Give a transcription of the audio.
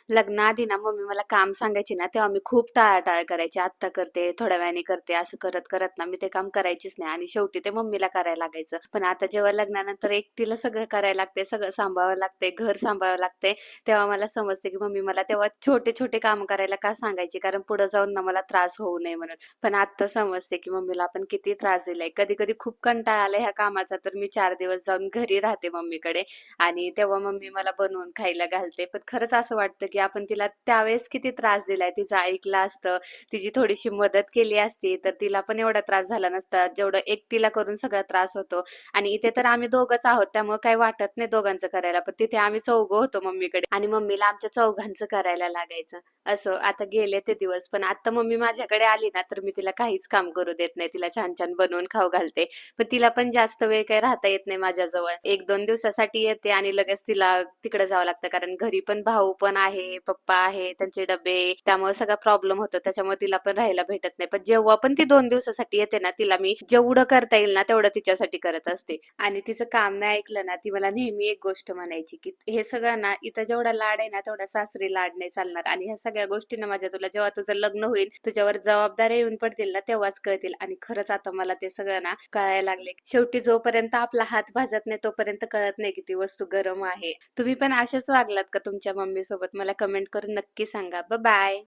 लग्नाआधी ना मम्मी मला काम सांगायची ना तेव्हा मी खूप टाळाटाळ करायची. आत्ता करते, थोड्या वेळाने करते, असं करत करत ना मी ते काम करायचीच नाही आणि शेवटी ते मम्मीला करायला लागायचं. पण आता जेव्हा लग्नानंतर एकटीला सगळं करायला लागते, सगळं सांभाळावं लागते, घर सांभाळावं लागते, तेव्हा मला समजते की मम्मी मला तेव्हा छोटे छोटे काम करायला का सांगायची, कारण पुढे जाऊन ना मला त्रास होऊ नये म्हणून. पण आता समजते की मम्मीला आपण किती त्रास दिलाय. कधी कधी खूप कंटाळा आलाय ह्या कामाचा, तर मी 4 दिवस जाऊन घरी राहते मम्मीकडे आणि तेव्हा मम्मी मला बनवून खायला घालते. पण खरंच असं वाटतं की आपण तिला त्यावेळेस किती त्रास दिलाय, तिचं ऐकलं असतं, तिची थोडीशी मदत केली असती, तर तिला पण एवढा त्रास झाला नसता जेवढं एकटीला करून सगळा त्रास होतो. आणि इथे तर आम्ही दोघंच आहोत त्यामुळे काही वाटत नाही दोघांचं करायला, पण तिथे आम्ही चौघं होतो मम्मीकडे आणि मम्मीला आमच्या चौघांचं करायला लागायचं. असं आता गेले ते दिवस, पण आता मम्मी माझ्याकडे आली ना तर मी तिला काहीच काम करू देत नाही, तिला छान छान बनवून खाऊ घालते. पण तिला पण जास्त वेळ काही राहता येत नाही माझ्याजवळ. 1-2 दिवसासाठी येते आणि लगेच तिला तिकडे जावं लागतं, कारण घरी पण भाऊ पण आहे, पप्पा आहे, त्यांचे डबे, त्यामुळे सगळा प्रॉब्लेम होतो. त्याच्यामुळे तिला पण राहायला भेटत नाही. पण जेव्हा पण ती 2 दिवसासाठी येते ना, तिला मी जेवढं करता येईल ना तेवढं तिच्यासाठी करत असते. आणि तिचं काम नाही ऐकलं ना, ती मला नेहमी एक गोष्ट म्हणायची, की "हे सगळं ना, इथं जेवढा लाड आहे ना, तेवढा सासरी लाड नाही चालणार आणि ह्या सगळ्या गोष्टी ना माझ्या तुला जेव्हा तुझं लग्न होईल, तुझ्यावर जबाबदाऱ्या येऊन पडतील ना, तेव्हाच कळतील." आणि खरंच आता मला ते सगळं ना कळायला लागले. शेवटी जोपर्यंत आपला हात भाजत नाही, तोपर्यंत कळत नाही की ती वस्तू गरम आहे. तुम्ही पण अशाच वागलात का तुमच्या मम्मी सोबत? मला कमेंट करून नक्की सांगा. बाय.